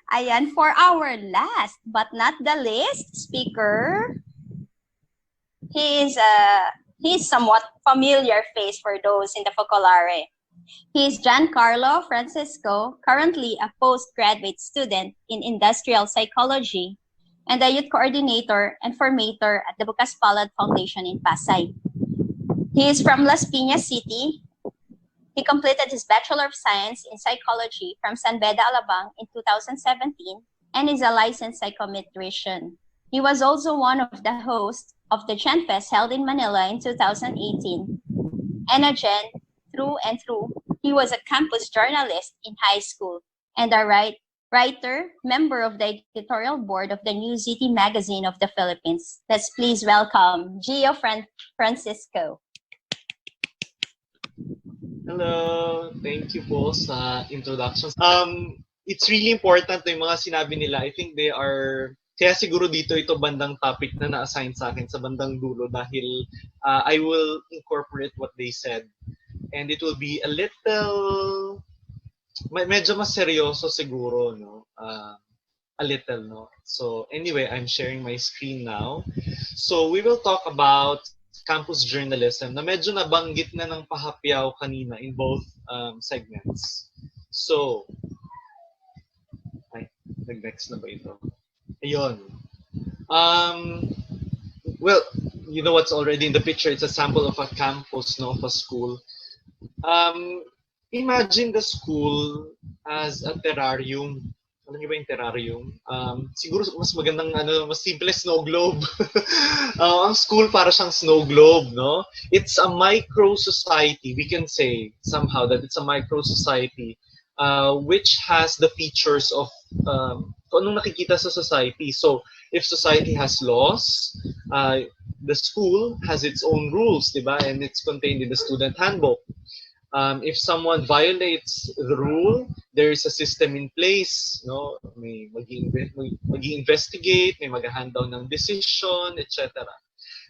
Ayan, for our last but not the least speaker, he's somewhat familiar face for those in the Focolare. He's Giancarlo Francisco, currently a postgraduate student in industrial psychology and a youth coordinator and formator at the Bukas Palad Foundation in Pasay. He is from Las Piñas City. He completed his Bachelor of Science in Psychology from San Beda, Alabang in 2017 and is a licensed psychometrician. He was also one of the hosts of the Gen Fest held in Manila in 2018. And a Gen, through and through, he was a campus journalist in high school and a writer, member of the editorial board of the New City Magazine of the Philippines. Let's please welcome Gio Francisco. Hello, thank you po sa introduction. It's really important yung mga sinabi nila. I think they are, kaya siguro dito ito bandang topic na na-assign sa akin sa bandang dulo dahil I will incorporate what they said. And it will be a little, medyo mas seryoso siguro, no? A little, no? So anyway, I'm sharing my screen now. So we will talk about campus journalism na medyo nabanggit na ng pahapyaw kanina in both segments. So, ay, nag-next na ba ito? Ayun. Well, you know what's already in the picture. It's a sample of a campus, no, of a school. Imagine the school as a terrarium. Alam niyo ba yung terrarium? Siguro mas magandang, mas simple, snow globe. Ang school para siyang snow globe, no? It's a micro-society. We can say somehow that it's a micro-society which has the features of kung anong nakikita sa society. So, if society has laws, the school has its own rules, diba? And it's contained in the student handbook. If someone violates the rule, there is a system in place, no? May mag-investigate, may mag-hand down ng decision, etc.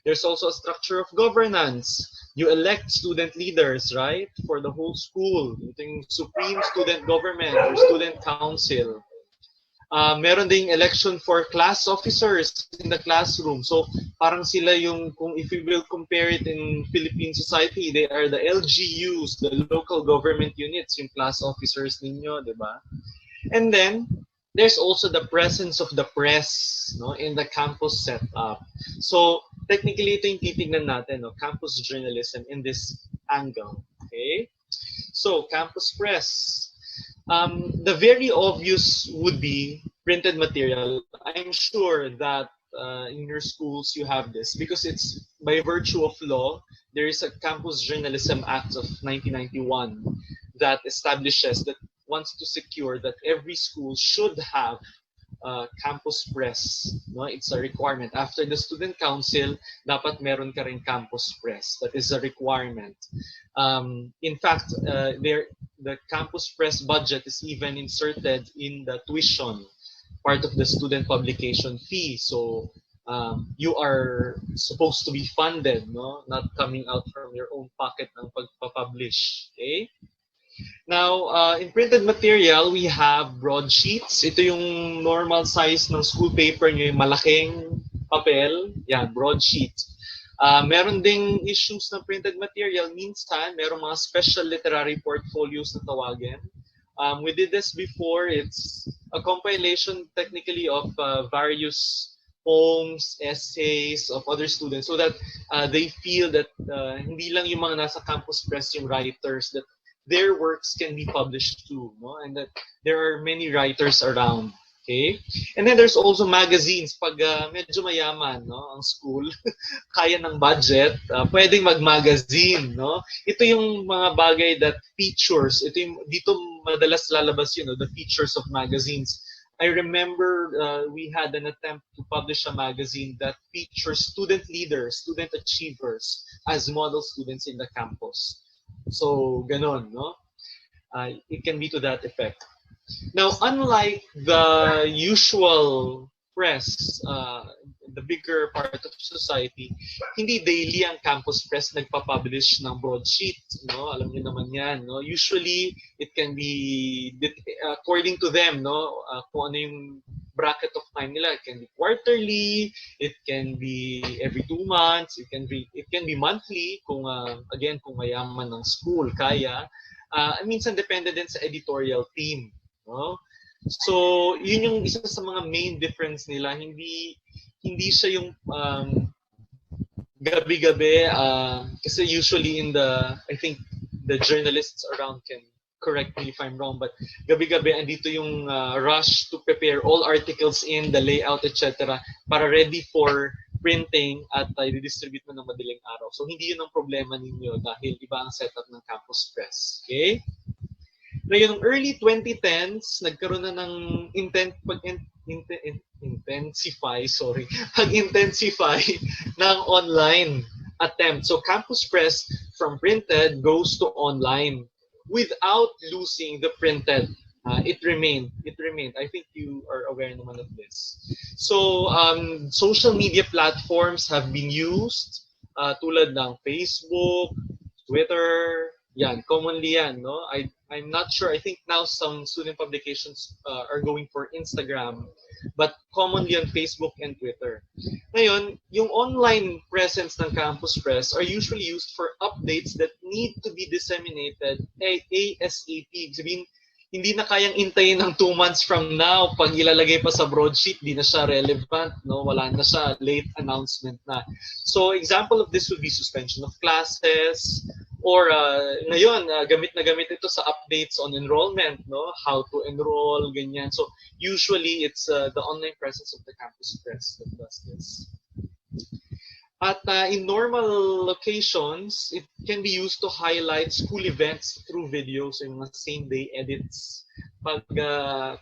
There's also a structure of governance. You elect student leaders, right? For the whole school. Ito yung supreme student government or student council. Meron ding election for class officers in the classroom. So, parang sila yung, if we will compare it in Philippine society, they are the LGUs, the local government units, yung class officers ninyo, di ba? And then, there's also the presence of the press, no, in the campus setup. So, technically, ito yung titignan natin, no, campus journalism in this angle, okay? So, campus press. The very obvious would be printed material. I'm sure that in your schools you have this because it's by virtue of law. There is a Campus Journalism Act of 1991 that establishes that wants to secure that every school should have campus press. No? It's a requirement. After the student council, dapat meron ka rin campus press. That is a requirement. In fact, the campus press budget is even inserted in the tuition, part of the student publication fee. So you are supposed to be funded, no? Not coming out from your own pocket ng pagpapublish. Okay? Now, in printed material, we have broadsheets. Ito yung normal size ng school paper nyo, yung malaking papel. Yan, broadsheet. Meron ding issues ng printed material. Minsan, meron mga special literary portfolios na tawagin. We did this before. It's a compilation technically of various poems, essays of other students so that they feel that hindi lang yung mga nasa campus press yung writers, that their works can be published too, no? And that there are many writers around. Okay? And then there's also magazines. Pag medyo mayaman, no, ang school, kaya ng budget, pwedeng mag-magazine, no? Ito yung mga bagay that features, ito yung, dito madalas lalabas, you know, the features of magazines. I remember we had an attempt to publish a magazine that features student leaders, student achievers as model students in the campus. So, ganon, no? It can be to that effect. Now, unlike the usual press, the bigger part of society, hindi daily ang campus press nagpa-publish ng broadsheet, no? Alam niyo naman 'yan, no? Usually it can be according to them, no? Kung ano yung bracket of time nila, it can be quarterly, it can be every 2 months, it can be monthly kung again kung mayaman ng school kaya. Minsan depende din sa editorial team, no? So, yun yung isa sa mga main difference nila. Hindi siya yung gabi-gabi kasi usually I think the journalists around can correct me if I'm wrong, but gabi-gabi andito yung rush to prepare all articles in the layout, etc. para ready for printing at i-distribute mo ng madaling araw. So, hindi yun ang problema ninyo dahil iba ang setup ng Campus Press. Okay? Ngayon, early 2010s, nagkaroon na ng pag-intensify ng online attempt. So Campus Press from printed goes to online without losing the printed. It remained. I think you are aware naman of this. So social media platforms have been used tulad ng Facebook, Twitter, yan, commonly yan, no? I'm not sure. I think now some student publications are going for Instagram, but commonly on Facebook and Twitter. Ngayon, yung online presence ng Campus Press are usually used for updates that need to be disseminated ASAP. Sabihin, hindi na kayang intayin ng 2 months from now. Pag ilalagay pa sa broadsheet, di na siya relevant, no? Wala na siya, late announcement na. So, example of this would be suspension of classes, or ngayon, gamit na gamit ito sa updates on enrollment, no? How to enroll, ganyan. So, usually, it's the online presence of the Campus Press that does this. At in normal occasions, it can be used to highlight school events through videos, yung mga same-day edits. Pag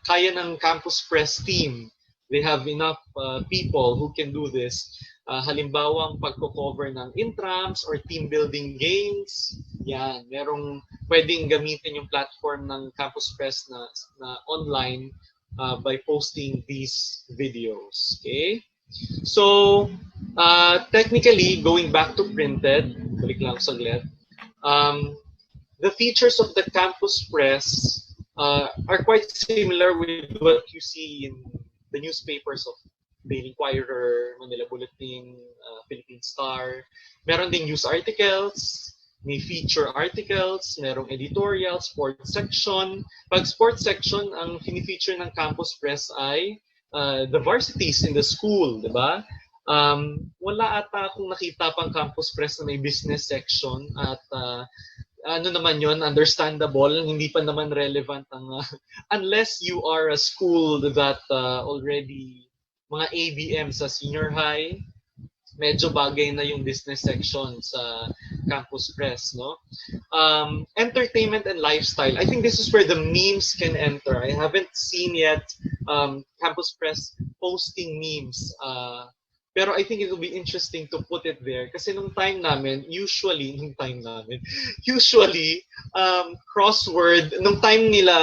kaya ng Campus Press team, they have enough people who can do this. Halimbawa, ang pagko-cover ng intrams or team building games, yan, merong pwedeng gamitin yung platform ng Campus Press na online by posting these videos. Okay? So, technically, going back to printed, balik lang saglit, the features of the Campus Press are quite similar with what you see in the newspapers of Daily Inquirer, Manila Bulletin, Philippine Star. Meron ding news articles, may feature articles, merong editorial, sports section. Pag sports section, ang fini-feature ng Campus Press ay the varsities in the school, di ba? Wala ata akong nakita pang Campus Press na may business section at ano naman yon, understandable, hindi pa naman relevant ang unless you are a school that already mga ABM sa senior high, medyo bagay na yung business section sa Campus Press, no? Entertainment and lifestyle. I think this is where the memes can enter. I haven't seen yet Campus Press posting memes. Pero I think it will be interesting to put it there kasi nung time namin, usually crossword, nung time nila,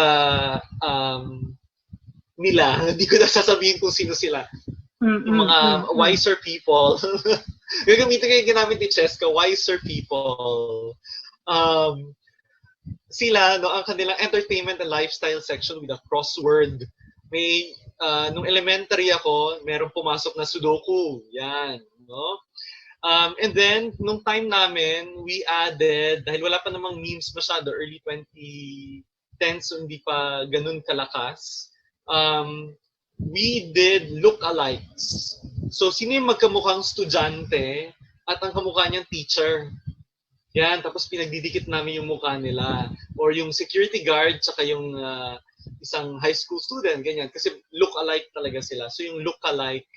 hindi ko na sasabihin kung sino sila. Yung mga wiser people. Gagamitin ko yung ginamit ni Cheska, wiser people. Sila, no, ang kanilang entertainment and lifestyle section with a crossword. May, nung elementary ako, merong pumasok na Sudoku. Yan, no? And then, nung time namin, we added, dahil wala pa namang memes masyado, early 2010s, so hindi pa ganun kalakas, we did look-alikes. So, sino yung magkamukhang estudyante at ang kamukha niyang teacher? Yan, tapos pinagdidikit namin yung mukha nila. Or yung security guard, tsaka yung isang high school student, ganyan. Kasi look-alike talaga sila. So, yung look-alike,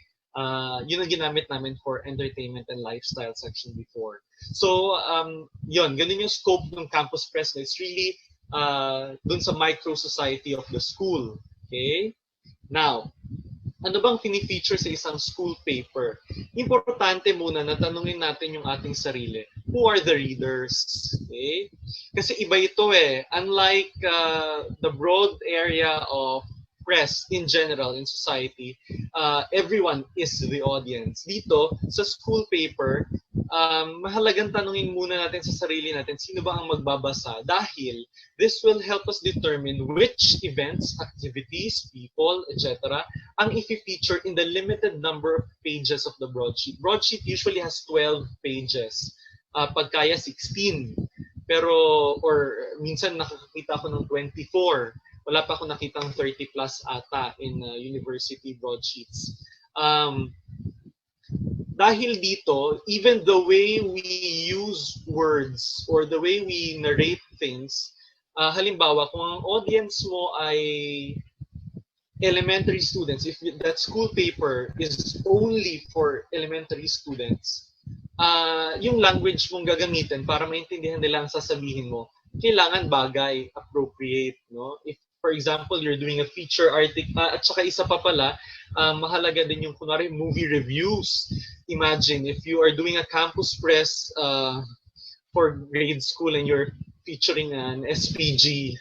yun ang ginamit namin for entertainment and lifestyle section before. So, yun, ganun yung scope ng Campus Press. It's really dun sa micro-society of the school. Okay? Now, ano bang fini-feature sa isang school paper? Importante muna na tanungin natin yung ating sarili. Who are the readers? Okay? Kasi iba ito eh. Unlike the broad area of press in general in society, everyone is the audience. Dito, sa school paper, mahalagang tanungin muna natin sa sarili natin, sino ba ang magbabasa? Dahil this will help us determine which events, activities, people, etc. ang i-feature in the limited number of pages of the broadsheet. Broadsheet usually has 12 pages. Pagkaya 16. Pero, or minsan nakakita ako ng 24. Wala pa ako nakitang 30 plus ata in university broadsheets. Dahil dito, even the way we use words or the way we narrate things, halimbawa, kung ang audience mo ay elementary students, if that school paper is only for elementary students, yung language mong gagamitin para maintindihan nila ang sasabihin mo, kailangan bagay, appropriate, no? If, for example, you're doing a feature article, at saka isa pa pala, mahalaga din yung, kunwari, movie reviews. Imagine, if you are doing a campus press for grade school and you're featuring an SPG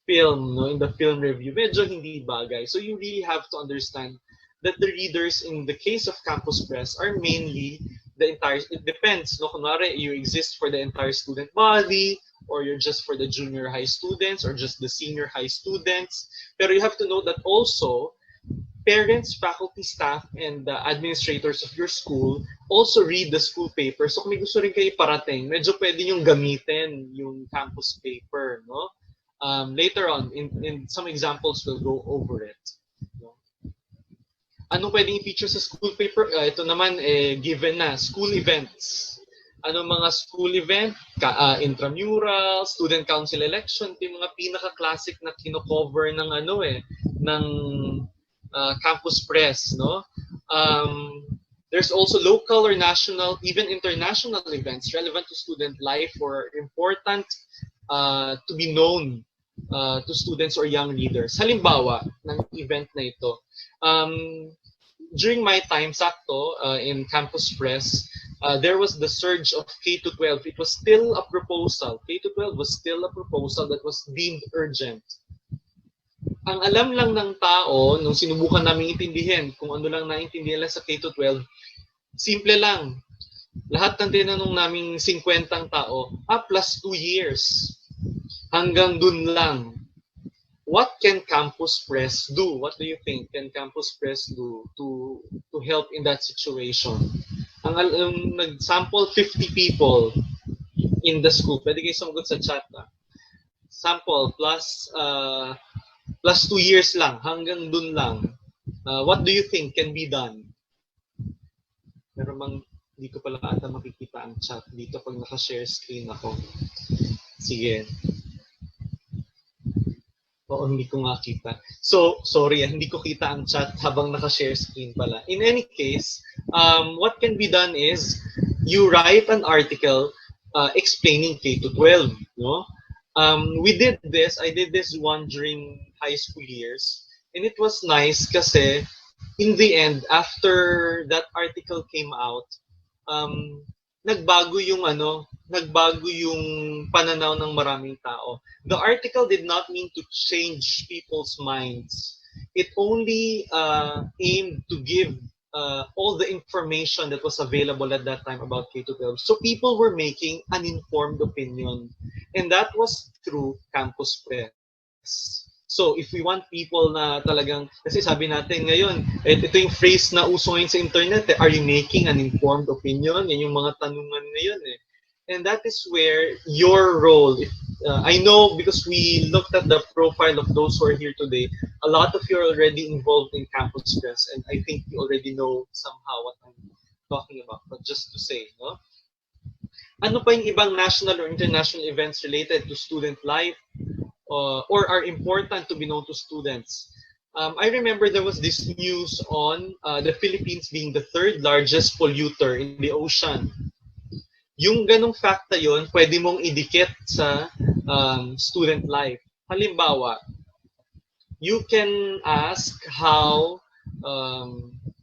film, no, in the film review, medyo hindi bagay. So you really have to understand that the readers in the case of campus press are mainly the entire, it depends, no, kunwari, you exist for the entire student body, or you're just for the junior high students, or just the senior high students. Pero you have to know that also, parents, faculty, staff, and the administrators of your school also read the school paper. So kung may gusto rin kayo iparating, medyo pwede yung gamitin yung campus paper, no? Later on, in some examples, we'll go over it. No? Anong pwedeng i-feature sa school paper? Ito naman, given na, school events. Anong mga school event? Intramural, student council election, yung mga pinaka-classic na kino-cover ng ng campus press, no? There's also local or national, even international events relevant to student life or important to be known to students or young readers. Halimbawa ng event na ito, during my time, sakto, in campus press, there was the surge of K-12. It was still a proposal. K-12 was still a proposal that was deemed urgent. Ang alam lang ng tao, nung sinubukan namin intindihin, kung ano lang naintindihan lang sa K-12, simple lang. Lahat ng tinanong naming 50 tao, plus 2 years. Hanggang dun lang. What can campus press do? What do you think can campus press do to help in that situation? Ang nag-sample 50 people in the school. Pwede kayo sumagot sa chat. Sample plus 2 years lang. Hanggang dun lang. What do you think can be done? Pero hindi ko pala ata makikita ang chat dito pag naka-share screen ako. Sige. Oo, hindi ko nga kita. So, sorry, hindi ko kita ang chat habang naka-share screen pala. In any case, what can be done is you write an article explaining K-12. No? I did this one during high school years, and it was nice kasi in the end, after that article came out, nagbago yung pananaw ng maraming tao. The article did not mean to change people's minds. It only aimed to give all the information that was available at that time about K-12. So people were making an informed opinion. And that was through campus press. So if we want people na talagang, kasi sabi natin ngayon, ito yung phrase na uso ngayon sa internet, are you making an informed opinion? Yan yung mga tanungan ngayon eh. And that is where your role, I know because we looked at the profile of those who are here today, a lot of you are already involved in campus press, and I think you already know somehow what I'm talking about. But just to say, no? Ano pa yung ibang national or international events related to student life or are important to be known to students? I remember there was this news on the Philippines being the 3rd largest polluter in the ocean. Yung ganong fact na yun, pwede mong idikit sa student life. Halimbawa, you can ask how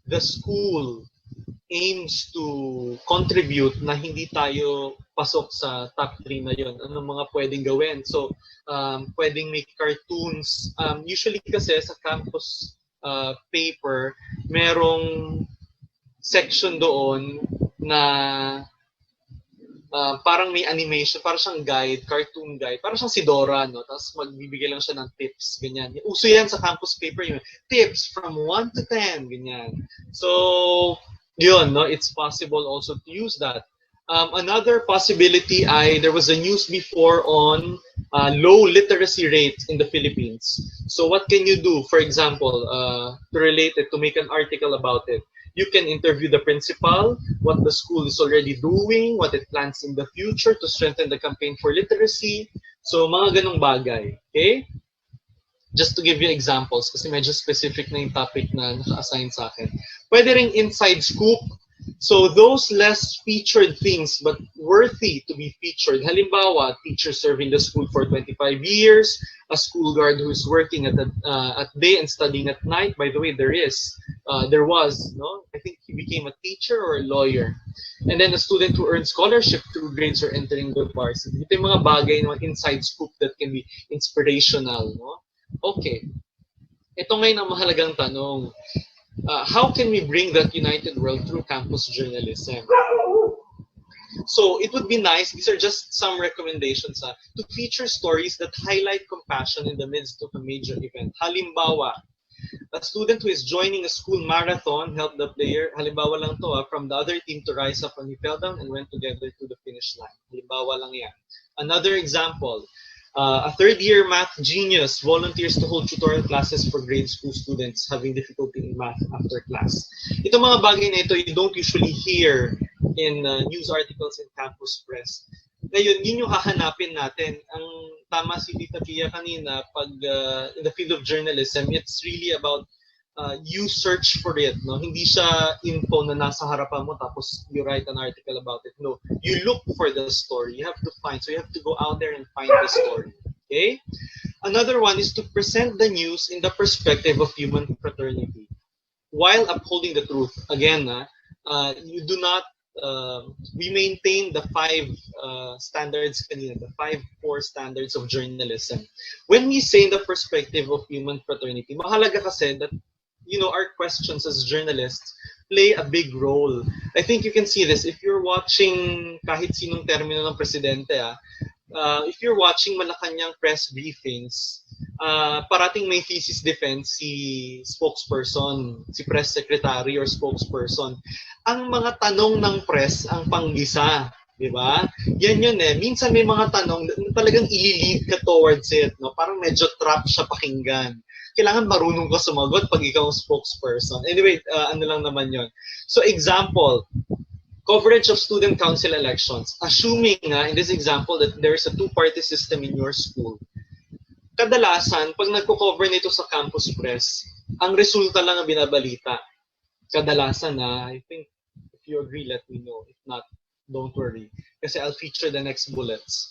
the school aims to contribute na hindi tayo pasok sa top 3 na yun. Anong mga pwedeng gawin? So, pwedeng make cartoons. Usually kasi sa campus paper, merong section doon na parang may animation, parang siyang guide, cartoon guide, parang siyang si Dora, no? Tapos magbibigay lang siya ng tips, ganyan. Uso yan sa campus paper, yung tips from 1 to 10, ganyan. So, yun, no? It's possible also to use that. Another possibility there was a news before on low literacy rates in the Philippines. So what can you do, for example, to relate it, to make an article about it? You can interview the principal, what the school is already doing, what it plans in the future to strengthen the campaign for literacy. So, mga ganong bagay. Okay? Just to give you examples, kasi medyo specific na yung topic na naka-assign sa akin. Pwede ring inside scoop. So, those less featured things but worthy to be featured. Halimbawa, teacher serving the school for 25 years, a school guard who is working at day and studying at night. By the way, there was, no? I think he became a teacher or a lawyer. And then a student who earned scholarship through grades or entering the varsity. Ito yung mga bagay, mga inside scoop that can be inspirational, no? Okay. Ito ngayon ang mahalagang tanong. How can we bring that united world through campus journalism? So it would be nice, these are just some recommendations, to feature stories that highlight compassion in the midst of a major event. Halimbawa, a student who is joining a school marathon helped the player, halimbawa lang to, from the other team to rise up when he fell down and went together to the finish line. Halimbawa lang yan. Another example, a third-year math genius volunteers to hold tutorial classes for grade school students having difficulty in math after class. Ito mga bagay na ito, you don't usually hear in news articles in campus press. Ngayon, yun yung hahanapin natin. Ang tama si Tita Pia kanina, pag in the field of journalism, it's really about you search for it. No? Hindi siya info na nasa harapan mo tapos you write an article about it. No, you look for the story. You have to find. So you have to go out there and find the story. Okay? Another one is to present the news in the perspective of human fraternity while upholding the truth. Again, you do not we maintain the 5 standards kanina, the 5 core standards of journalism. When we say in the perspective of human fraternity, mahalaga kasi that, you know, our questions as journalists play a big role. I think you can see this if you're watching kahit sinong termino ng presidente, if you're watching Malacanang press briefings, parating may thesis defense si spokesperson, si press secretary or spokesperson. Ang mga tanong ng press ang panggisa, di ba? Yan yun eh. Minsan may mga tanong na talagang ililid ka towards it, no? Parang medyo trap siya pakinggan. Kailangan marunong ka sumagot pag ikaw ang spokesperson. Anyway, ano lang naman yun. So example, coverage of student council elections. Assuming in this example that there's a 2-party system in your school, kadalasan, pag nagko-cover nito sa campus press, ang resulta lang ang binabalita. Kadalasan I think, if you agree, let me know. If not, don't worry. Kasi I'll feature the next bullets.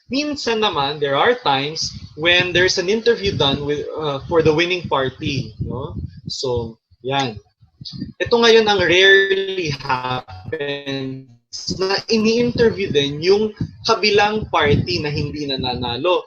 Minsan naman, there are times when there's an interview done with for the winning party. No? So, yan. Ito ngayon ang rarely happens na ini-interview din yung kabilang party na hindi nananalo.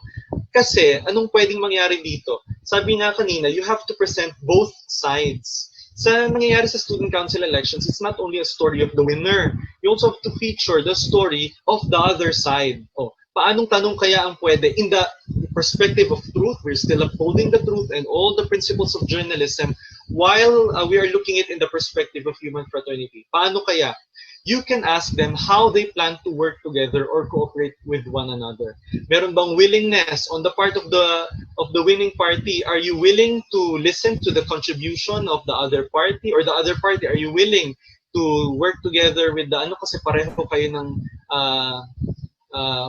Kasi, anong pwedeng mangyari dito? Sabi nga kanina, you have to present both sides. Sa nangyayari sa student council elections, it's not only a story of the winner. You also have to feature the story of the other side. Paanong tanong kaya ang pwede? In the perspective of truth, we're still upholding the truth and all the principles of journalism while we are looking at it in the perspective of human fraternity. Paano kaya? You can ask them how they plan to work together or cooperate with one another. Meron bang willingness on the part of the winning party? Are you willing to listen to the contribution of the other party, or the other party? Are you willing to work together with the kasi pareho kayo ng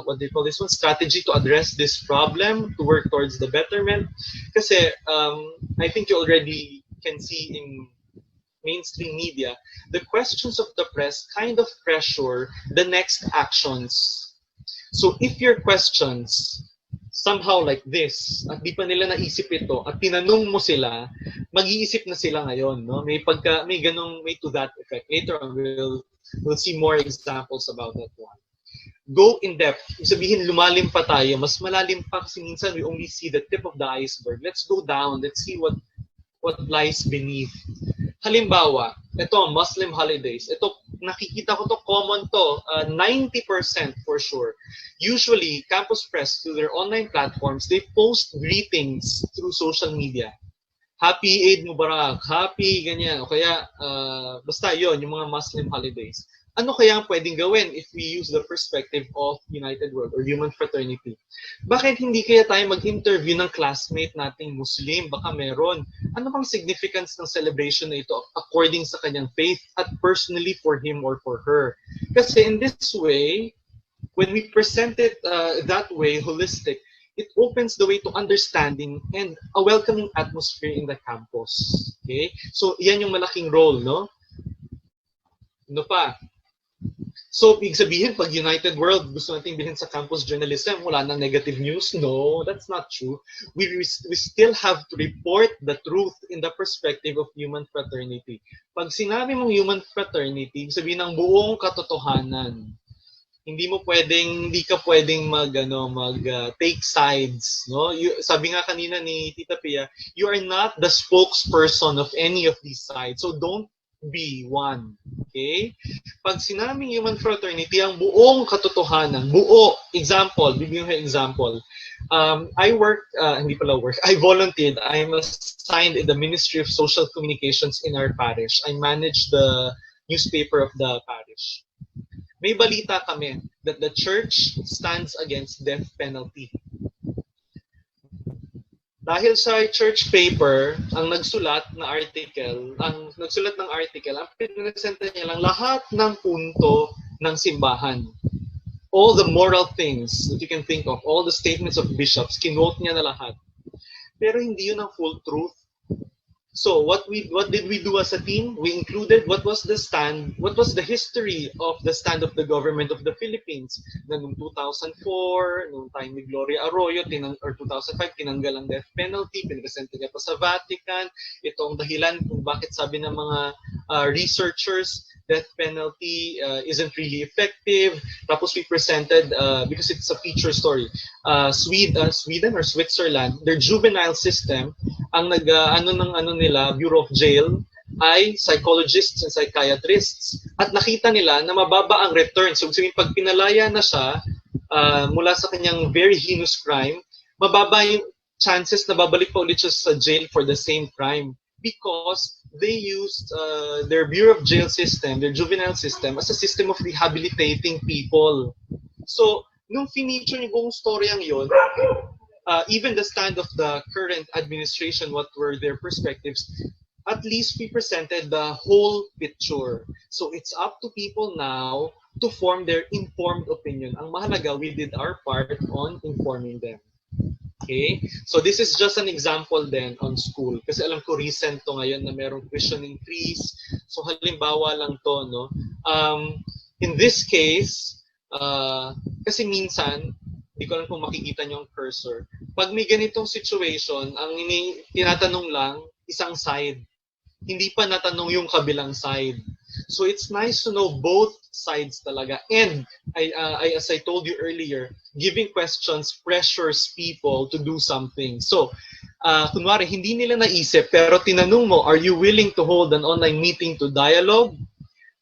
what do you call this one? Strategy to address this problem, to work towards the betterment. Kasi I think you already can see in mainstream media, the questions of the press kind of pressure the next actions. So if your questions somehow like this, at di pa nila naisip ito, at tinanong mo sila, mag-iisip na sila ngayon, no? May to that effect. Later on, we'll see more examples about that one. go in depth. Ibig sabihin, lumalim pa tayo. Mas malalim pa kasi minsan we only see the tip of the iceberg. Let's go down. Let's see what lies beneath. Halimbawa, ito, Muslim holidays. Ito, nakikita ko to, common to, 90% for sure. Usually, Campus Press, through their online platforms, they post greetings through social media. Happy Eid Mubarak, happy ganyan. O kaya, basta yon yung mga Muslim holidays. Ano kaya ang pwedeng gawin if we use the perspective of United World or human fraternity? Bakit hindi kaya tayo mag-interview ng classmate nating Muslim? Baka meron. Ano bang significance ng celebration na ito according sa kanyang faith at personally for him or for her? Kasi in this way, when we present it that way, holistic, it opens the way to understanding and a welcoming atmosphere in the campus. Okay? So, yan yung malaking role, no? Ano pa? So, ibig sabihin, pag United World gusto nating bilhin sa campus journalism, wala nang negative news? No, that's not true. We still have to report the truth in the perspective of human fraternity. Pag sinabi mong human fraternity, ibig sabihin ng buong katotohanan. Hindi ka pwedeng take sides, no? Sabi nga kanina ni Tita Pia, you are not the spokesperson of any of these sides. So don't be one. Okay? Pag sinabing human fraternity, ang buong katotohanan, example, bibigyan ko example. I volunteered. I'm assigned in the Ministry of Social Communications in our parish. I manage the newspaper of the parish. May balita kami that the church stands against death penalty. Dahil sa church paper, ang nagsulat ng article, ang pinresenta niya lang lahat ng punto ng simbahan. All the moral things that you can think of, all the statements of bishops, kinote niya na lahat. Pero hindi yun ang full truth. So what did we do as a team? We included what was the history of the stand of the government of the Philippines na noong 2004, noong time ni Gloria Arroyo, or 2005, tinanggal ang death penalty, pinresenta niya pa sa Vatican. Ito ang dahilan kung bakit sabi ng mga researchers, death penalty isn't really effective. Tapos we presented, because it's a feature story, Sweden or Switzerland, their juvenile system, ang nila, Bureau of Jail, ay psychologists and psychiatrists. At nakita nila na mababa ang return. So, pag pinalaya na siya mula sa kanyang very heinous crime, mababa yung chances na babalik pa ulit siya sa jail for the same crime. Because they used their Bureau of Jail system, their juvenile system, as a system of rehabilitating people. So, nung finito yung buong storyang yon, even the stand of the current administration, what were their perspectives, at least we presented the whole picture. So it's up to people now to form their informed opinion. Ang mahalaga, we did our part on informing them. Okay? So this is just an example then on school. Kasi alam ko recent to ngayon na merong questioning trees. So halimbawa lang to, no? In this case, kasi minsan, hindi ko lang kung makikita niyo ang cursor. Pag may ganitong situation, ang tinatanong lang, isang side. Hindi pa natanong yung kabilang side. So it's nice to know both sides talaga. And as I told you earlier, giving questions pressures people to do something. So, kunwari, hindi nila naisip, pero tinanong mo, are you willing to hold an online meeting to dialogue?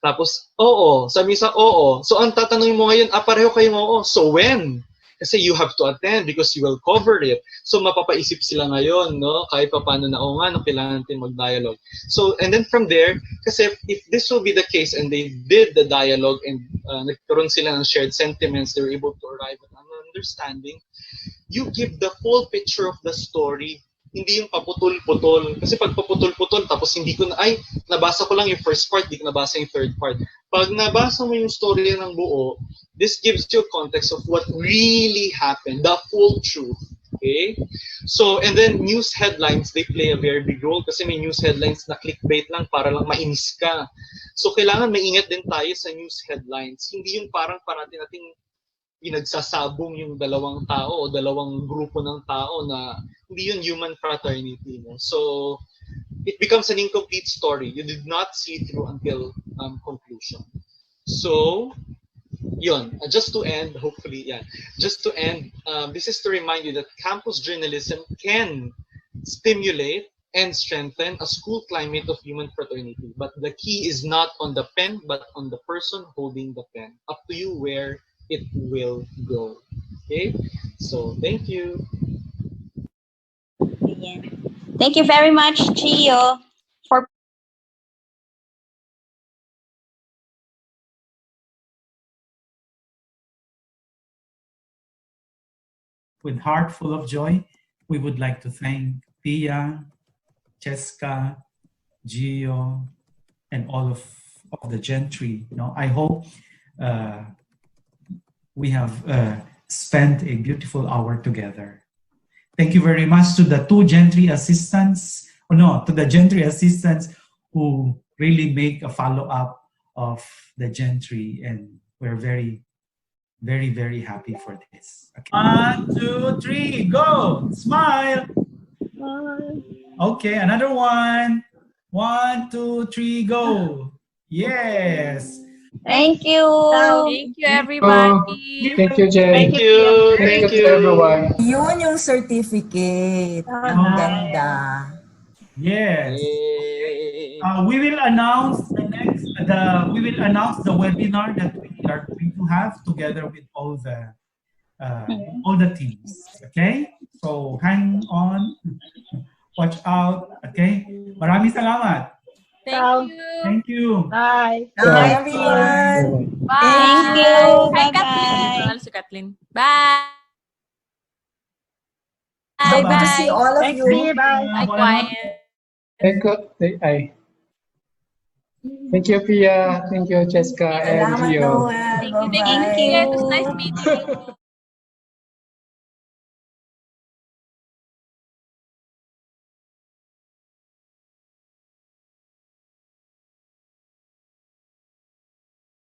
Tapos, oo. Sabi sa oo. So, ang tatanungin mo ngayon, pareho kayong oo. So, when? Kasi you have to attend because you will cover it. So, mapapaisip sila ngayon, no? Kahit pa paano na, oo nga, no, kailangan natin mag-dialogue. So, and then from there, kasi if this will be the case and they did the dialogue and nagkaroon sila ng shared sentiments, they were able to arrive at an understanding, you give the full picture of the story. Hindi yung paputol-putol. Kasi pag paputol-putol, tapos hindi ko na, nabasa ko lang yung first part, di ko nabasa yung third part. Pag nabasa mo yung story ng buo, this gives you a context of what really happened, the full truth. Okay? So, and then news headlines, they play a very big role kasi may news headlines na clickbait lang para lang mainis ka. So, kailangan maingat din tayo sa news headlines. Hindi yung parang parati nating pinagsasabong yung dalawang tao o dalawang grupo ng tao na hindi yun human fraternity. No? So, it becomes an incomplete story. You did not see through until conclusion. So, yun, just to end, hopefully, yeah, just to end, this is to remind you that campus journalism can stimulate and strengthen a school climate of human fraternity. But the key is not on the pen, but on the person holding the pen. Up to you where it will go. Okay? So, thank you. Ayan. Thank you very much, Gio, for with heart full of joy, we would like to thank Pia, Cheska, Gio, and all of the gentry. You know, I hope we have spent a beautiful hour together. Thank you very much to the two gentry assistants, to the gentry assistants who really make a follow-up of the gentry, and we're very, very, very happy for this. Okay. 1, 2, 3, go! Smile! Okay, another one. 1, 2, 3, go! Yes! Thank you. Thank you, everybody. Thank you, Jen. Thank you. Thank you to everyone. Yun yung certificate. Ang ganda. Yes. Yay. We will announce the webinar that we are going to have together with all the teams. Okay? So hang on. Watch out. Okay? Maraming salamat. Thank you. Thank you. Bye. Bye, everyone. Bye. Thank you. Hi, Bye-bye. Kathleen. Si Kathleen. Bye. So good to Bye. see all of you. Bye, quiet. Thank you. Thank you, Pia. Thank you, Cheska and Salamat, Gio. Noel. Thank you. Bye-bye. It was nice meeting you.